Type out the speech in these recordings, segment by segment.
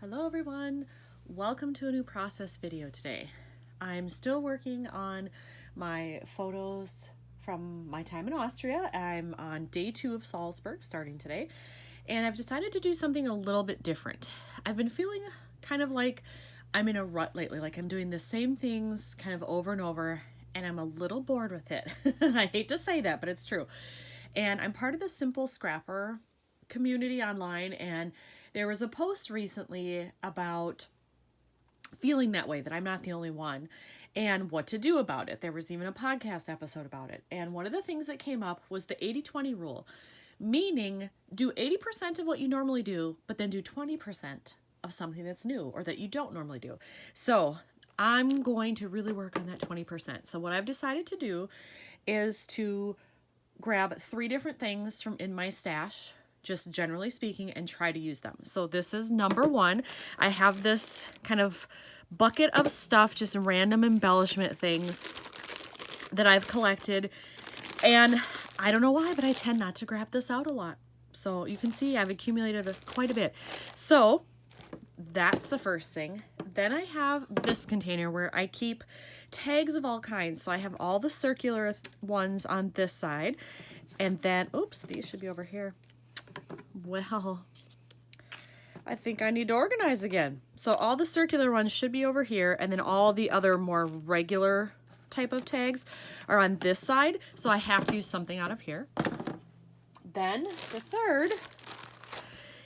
Hello everyone, welcome to a new process video today. I'm still working on my photos from my time in Austria. I'm on day 2 of Salzburg starting today, and I've decided to do something a little bit different. I've been feeling kind of like I'm in a rut lately, like I'm doing the same things kind of over and over, and I'm a little bored with it. I hate to say that, but it's true. And I'm part of the Simple Scrapper community online, and there was a post recently about feeling that way, that I'm not the only one, and what to do about it. There was even a podcast episode about it. And one of the things that came up was the 80-20 rule, meaning do 80% of what you normally do, but then do 20% of something that's new or that you don't normally do. So I'm going to really work on that 20%. So what I've decided to do is to grab 3 different things from in my stash, just generally speaking, and try to use them. So this is number 1. I have this kind of bucket of stuff, just random embellishment things that I've collected. And I don't know why, but I tend not to grab this out a lot. So you can see I've accumulated quite a bit. So that's the first thing. Then I have this container where I keep tags of all kinds. So I have all the circular ones on this side. And then, oops, these should be over here. Well, I think I need to organize again. So all the circular ones should be over here, and then all the other more regular type of tags are on this side. So I have to use something out of here. Then the third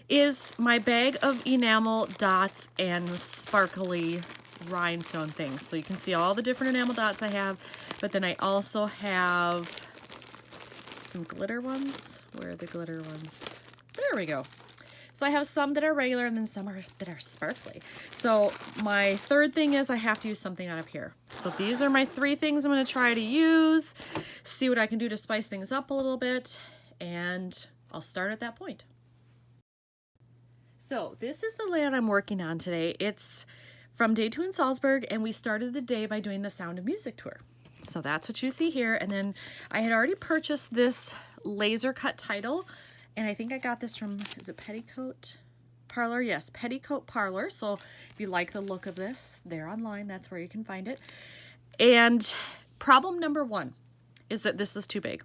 is my bag of enamel dots and sparkly rhinestone things. So you can see all the different enamel dots I have, but then I also have some glitter ones. Where are the glitter ones? There we go. So I have some that are regular and then some that are sparkly. So my third thing is I have to use something out of here. So these are my 3 things I'm going to try to use, see what I can do to spice things up a little bit, and I'll start at that point. So this is the layout I'm working on today. It's from day 2 in Salzburg, and we started the day by doing the Sound of Music tour. So that's what you see here. And then I had already purchased this laser cut title, and I think I got this from, is it Petticoat Parlor? Yes, Petticoat Parlor. So if you like the look of this, they're online. That's where you can find it. And problem number 1 is that this is too big.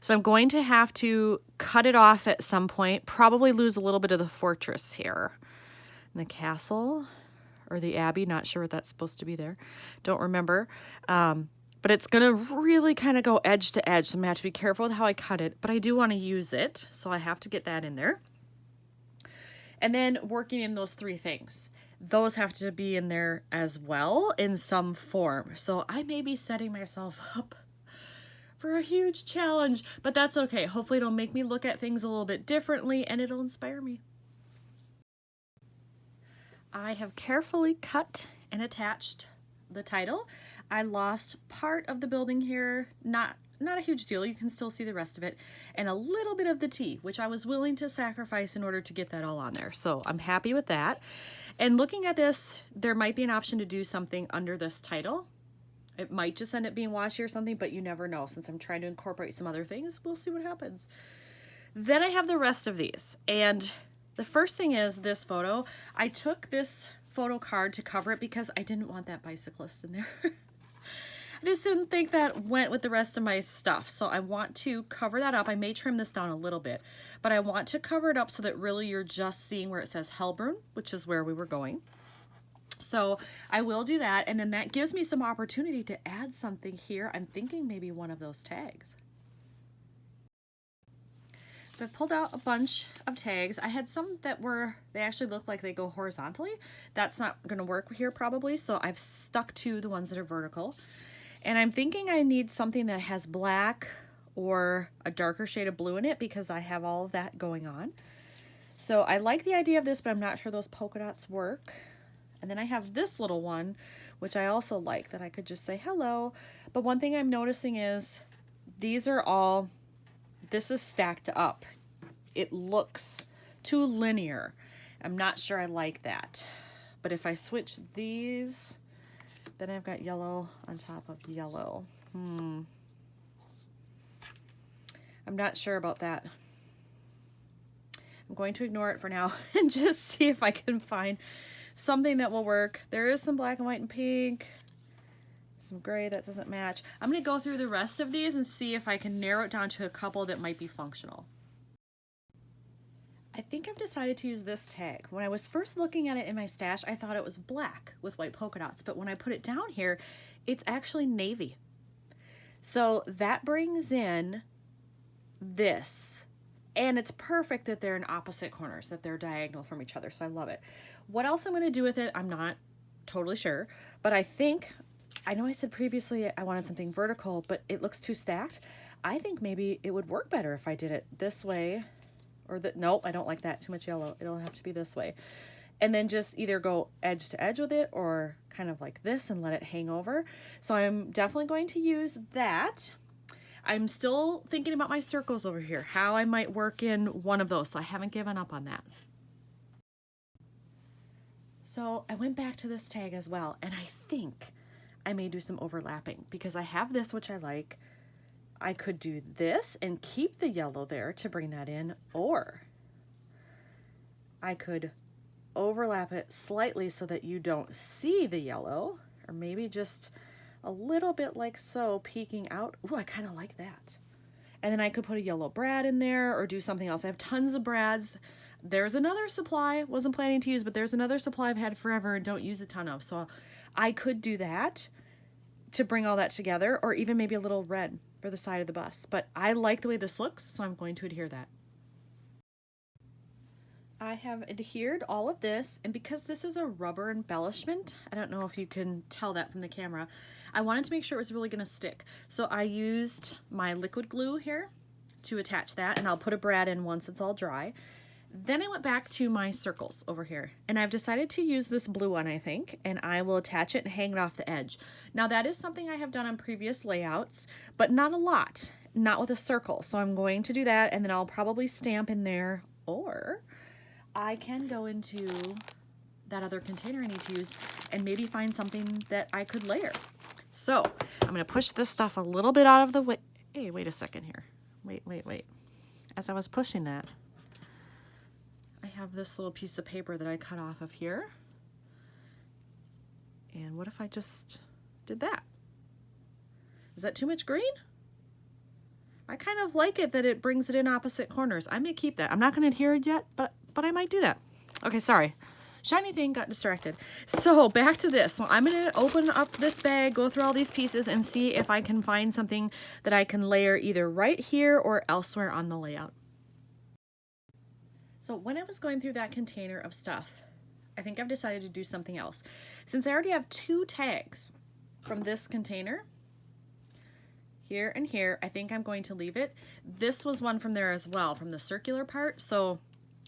So I'm going to have to cut it off at some point, probably lose a little bit of the fortress here. And the castle or the abbey, not sure what that's supposed to be there. Don't remember. But it's going to really kind of go edge to edge. So I'm going to have to be careful with how I cut it, but I do want to use it. So I have to get that in there. And then working in those 3 things. Those have to be in there as well in some form. So I may be setting myself up for a huge challenge, but that's okay. Hopefully it'll make me look at things a little bit differently and it'll inspire me. I have carefully cut and attached the title. I lost part of the building here, not a huge deal. You can still see the rest of it, and a little bit of the T, which I was willing to sacrifice in order to get that all on there. So I'm happy with that. And looking at this, there might be an option to do something under this title. It might just end up being washi or something, but you never know. Since I'm trying to incorporate some other things, we'll see what happens. Then I have the rest of these. And the first thing is this photo. I took this photo card to cover it because I didn't want that bicyclist in there. I just didn't think that went with the rest of my stuff. So I want to cover that up. I may trim this down a little bit, but I want to cover it up so that really you're just seeing where it says Hellbrunn, which is where we were going. So I will do that, and then that gives me some opportunity to add something here. I'm thinking maybe one of those tags. So I've pulled out a bunch of tags. I had some that they actually look like they go horizontally. That's not going to work here probably, so I've stuck to the ones that are vertical. And I'm thinking I need something that has black or a darker shade of blue in it because I have all of that going on. So I like the idea of this, but I'm not sure those polka dots work. And then I have this little one, which I also like, that I could just say hello. But one thing I'm noticing is these are all, this is stacked up. It looks too linear. I'm not sure I like that. But if I switch these, then I've got yellow on top of yellow. I'm not sure about that. I'm going to ignore it for now and just see if I can find something that will work. There is some black and white and pink, some gray that doesn't match. I'm going to go through the rest of these and see if I can narrow it down to a couple that might be functional. I think I've decided to use this tag. When I was first looking at it in my stash, I thought it was black with white polka dots, but when I put it down here, it's actually navy. So that brings in this, and it's perfect that they're in opposite corners, that they're diagonal from each other, so I love it. What else I'm going to do with it, I'm not totally sure, but I know I said previously I wanted something vertical, but it looks too stacked. I think maybe it would work better if I did it this way, or nope, I don't like that, too much yellow. It'll have to be this way. And then just either go edge to edge with it or kind of like this and let it hang over. So I'm definitely going to use that. I'm still thinking about my circles over here, how I might work in one of those. So I haven't given up on that. So I went back to this tag as well, and I think I may do some overlapping because I have this, which I like. I could do this and keep the yellow there to bring that in, or I could overlap it slightly so that you don't see the yellow, or maybe just a little bit like so peeking out. Ooh, I kind of like that. And then I could put a yellow brad in there or do something else. I have tons of brads. There's another supply, wasn't planning to use, but there's another supply I've had forever and don't use a ton of. So I could do that to bring all that together, or even maybe a little red for the side of the bus. But I like the way this looks, so I'm going to adhere that. I have adhered all of this, and because this is a rubber embellishment, I don't know if you can tell that from the camera, I wanted to make sure it was really going to stick. So I used my liquid glue here to attach that, and I'll put a brad in once it's all dry. Then I went back to my circles over here, and I've decided to use this blue one, I think, and I will attach it and hang it off the edge. Now that is something I have done on previous layouts, but not a lot, not with a circle. So I'm going to do that, and then I'll probably stamp in there, or I can go into that other container I need to use and maybe find something that I could layer. So I'm going to push this stuff a little bit out of the way. Hey, wait a second here. Wait. As I was pushing that, I have this little piece of paper that I cut off of here. And what if I just did that? Is that too much green? I kind of like it that it brings it in opposite corners. I may keep that. I'm not going to adhere it yet, but I might do that. Okay, sorry. Shiny thing, got distracted. So back to this. So I'm going to open up this bag, go through all these pieces, and see if I can find something that I can layer either right here or elsewhere on the layout. So when I was going through that container of stuff, I think I've decided to do something else. Since I already have 2 tags from this container, here and here, I think I'm going to leave it. This was one from there as well, from the circular part, so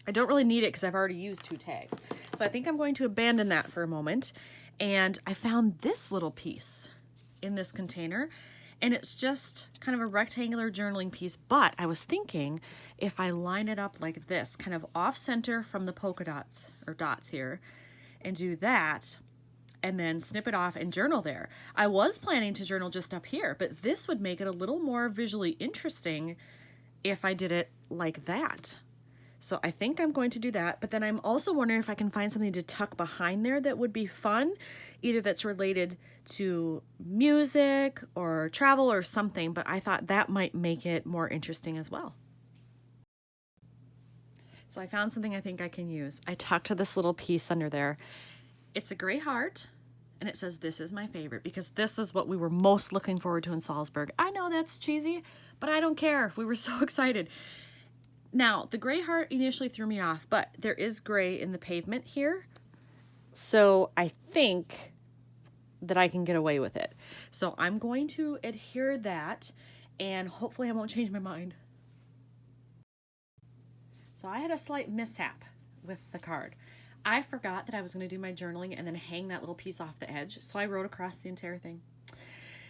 I don't really need it because I've already used 2 tags. So I think I'm going to abandon that for a moment. And I found this little piece in this container, and it's just kind of a rectangular journaling piece, but I was thinking if I line it up like this, kind of off center from the polka dots or dots here, and do that, and then snip it off and journal there. I was planning to journal just up here, but this would make it a little more visually interesting if I did it like that. So I think I'm going to do that, but then I'm also wondering if I can find something to tuck behind there that would be fun, either that's related to music or travel or something, but I thought that might make it more interesting as well. So I found something I think I can use. I tucked this little piece under there. It's a gray heart, and it says, "This is my favorite," because this is what we were most looking forward to in Salzburg. I know that's cheesy, but I don't care. We were so excited. Now, the gray heart initially threw me off, but there is gray in the pavement here. So I think that I can get away with it. So I'm going to adhere that, and hopefully I won't change my mind. So I had a slight mishap with the card. I forgot that I was going to do my journaling and then hang that little piece off the edge, so I wrote across the entire thing.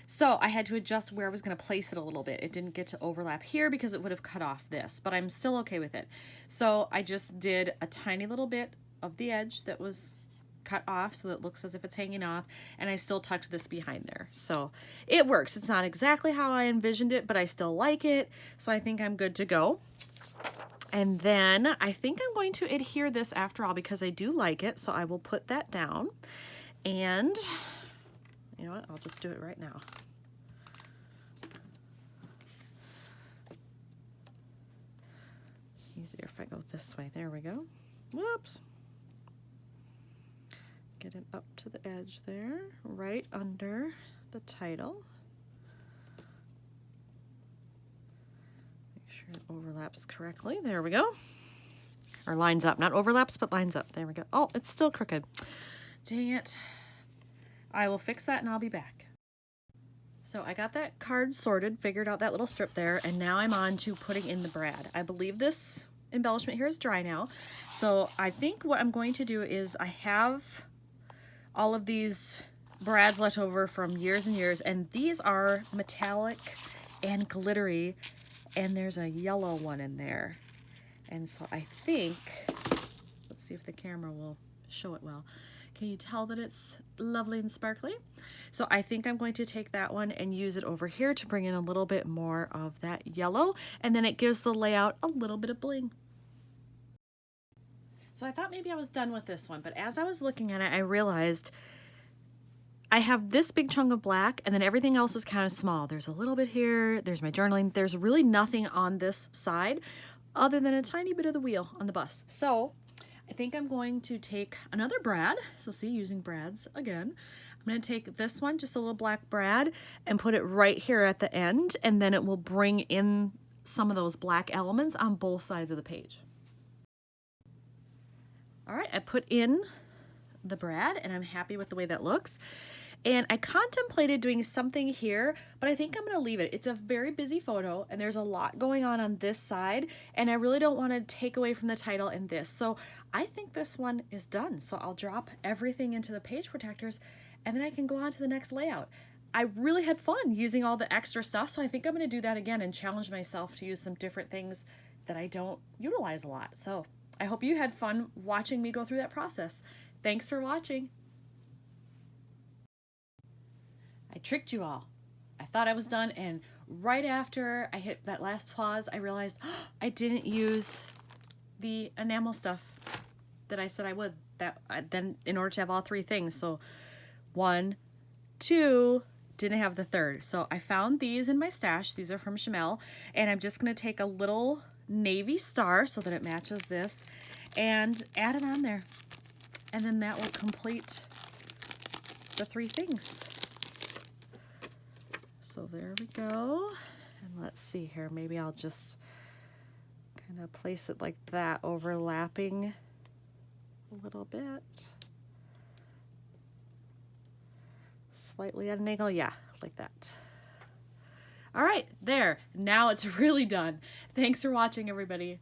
So I had to adjust where I was going to place it a little bit. It didn't get to overlap here because it would have cut off this, but I'm still okay with it. So I just did a tiny little bit of the edge that was cut off so that it looks as if it's hanging off, and I still tucked this behind there. So it works. It's not exactly how I envisioned it, but I still like it, so I think I'm good to go. And then I think I'm going to adhere this after all because I do like it. So I will put that down. And you know what? I'll just do it right now. Easier if I go this way. There we go. Whoops. Get it up to the edge there, right under the title. Make sure it overlaps correctly. There we go. Or lines up. Not overlaps, but lines up. There we go. Oh, it's still crooked. Dang it. I will fix that and I'll be back. So I got that card sorted, figured out that little strip there, and now I'm on to putting in the brad. I believe this embellishment here is dry now. So I think what I'm going to do is I have all of these brads left over from years and years, and these are metallic and glittery, and there's a yellow one in there. And so I think, let's see if the camera will show it well. Can you tell that it's lovely and sparkly? So I think I'm going to take that one and use it over here to bring in a little bit more of that yellow, and then it gives the layout a little bit of bling. So I thought maybe I was done with this one, but as I was looking at it, I realized I have this big chunk of black, and then everything else is kind of small. There's a little bit here, there's my journaling, there's really nothing on this side other than a tiny bit of the wheel on the bus. So I think I'm going to take another brad. So see, using brads again. I'm going to take this one, just a little black brad, and put it right here at the end, and then it will bring in some of those black elements on both sides of the page. All right, I put in the brad, and I'm happy with the way that looks. And I contemplated doing something here, but I think I'm gonna leave it. It's a very busy photo, and there's a lot going on this side, and I really don't wanna take away from the title in this. So I think this one is done. So I'll drop everything into the page protectors, and then I can go on to the next layout. I really had fun using all the extra stuff, so I think I'm gonna do that again and challenge myself to use some different things that I don't utilize a lot. So I hope you had fun watching me go through that process. Thanks for watching. I tricked you all. I thought I was done, and right after I hit that last pause, I realized I didn't use the enamel stuff that I said I would. Then in order to have all three things. So 1, 2, didn't have the third. So I found these in my stash. These are from Chanel, and I'm just gonna take a little navy star so that it matches this and add it on there. And then that will complete the three things. So there we go. And let's see here. Maybe I'll just kind of place it like that, overlapping a little bit. Slightly at an angle. Yeah, like that. All right, there. Now it's really done. Thanks for watching, everybody.